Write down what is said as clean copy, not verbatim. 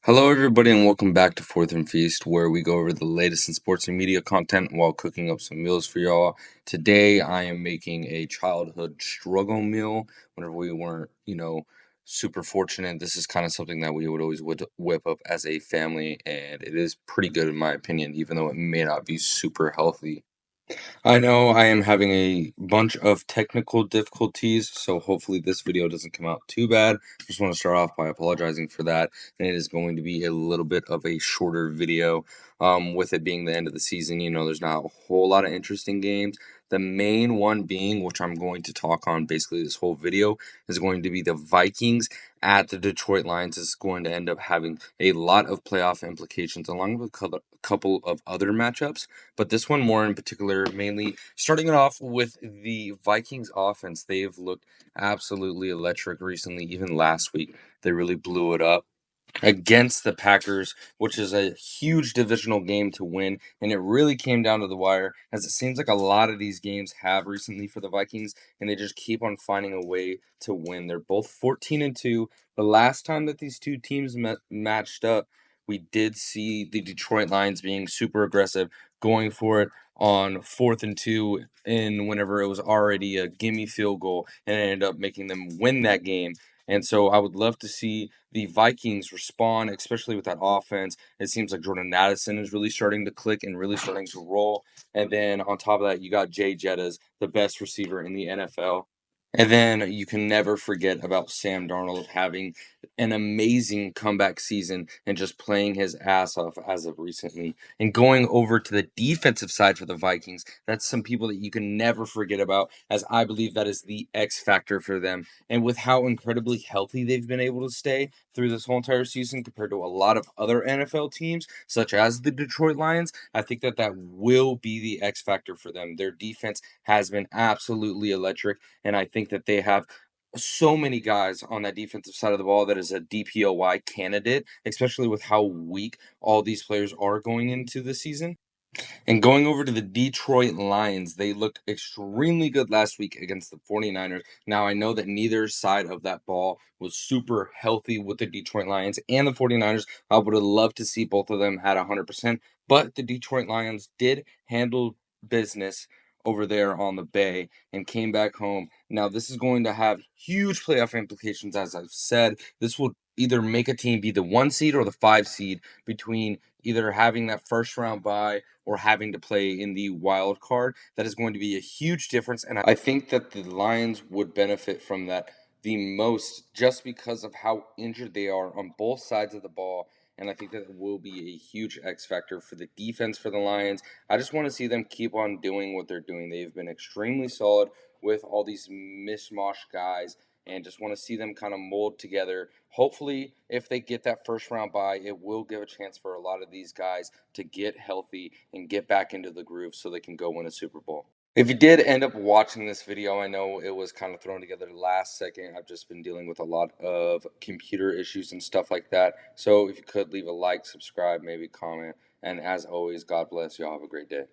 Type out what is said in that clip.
Hello, everybody, and welcome back to Fourth and Feast, where we go over the latest in sports and media content while cooking up some meals for y'all. Today, I am making a childhood struggle meal. Whenever we weren't, super fortunate, this is kind of something that we would always whip up as a family, and it is pretty good in my opinion, even though it may not be super healthy. I know I am having a bunch of technical difficulties, so hopefully this video doesn't come out too bad. Just want to start off by apologizing for that, and it is going to be a little bit of a shorter video. With it being the end of the season, there's not a whole lot of interesting games. The main one being, which I'm going to talk on basically this whole video, is going to be the Vikings at the Detroit Lions. Is going to end up having a lot of playoff implications, along with a couple of other matchups. But this one more in particular, mainly starting it off with the Vikings offense. They've looked absolutely electric recently. Even last week, they really blew it up against the Packers, which is a huge divisional game to win. And it really came down to the wire, as it seems like a lot of these games have recently for the Vikings, and they just keep on finding a way to win. They're both 14-2. The last time that these two teams matched up, we did see the Detroit Lions being super aggressive, going for it on 4th and 2, and whenever it was already a gimme field goal, and it ended up making them win that game. And so I would love to see the Vikings respond, especially with that offense. It seems like Jordan Addison is really starting to click and really starting to roll. And then on top of that, you got Jay Jettas, the best receiver in the NFL. And then you can never forget about Sam Darnold having an amazing comeback season and just playing his ass off as of recently. And going over to the defensive side for the Vikings, that's some people that you can never forget about, as I believe that is the X factor for them. And with how incredibly healthy they've been able to stay through this whole entire season compared to a lot of other NFL teams, such as the Detroit Lions, I think that will be the X factor for them. Their defense has been absolutely electric, and I think that they have so many guys on that defensive side of the ball that is a DPOY candidate, especially with how weak all these players are going into the season. And going over to the Detroit Lions, they looked extremely good last week against the 49ers. Now, I know that neither side of that ball was super healthy with the Detroit Lions and the 49ers. I would have loved to see both of them at 100%, but the Detroit Lions did handle business over there on the Bay and came back home. Now, this is going to have huge playoff implications, as I've said. This will either make a team be the 1 seed or the 5 seed between either having that first round bye or having to play in the wild card. That is going to be a huge difference, and I think that the Lions would benefit from that the most, just because of how injured they are on both sides of the ball. And I think that it will be a huge X factor for the defense for the Lions. I just want to see them keep on doing what they're doing. They've been extremely solid with all these mishmash guys, and just want to see them kind of mold together. Hopefully, if they get that first round bye, it will give a chance for a lot of these guys to get healthy and get back into the groove so they can go win a Super Bowl. If you did end up watching this video, I know it was kind of thrown together last second. I've just been dealing with a lot of computer issues and stuff like that. So if you could leave a like, subscribe, maybe comment. And as always, God bless. Y'all have a great day.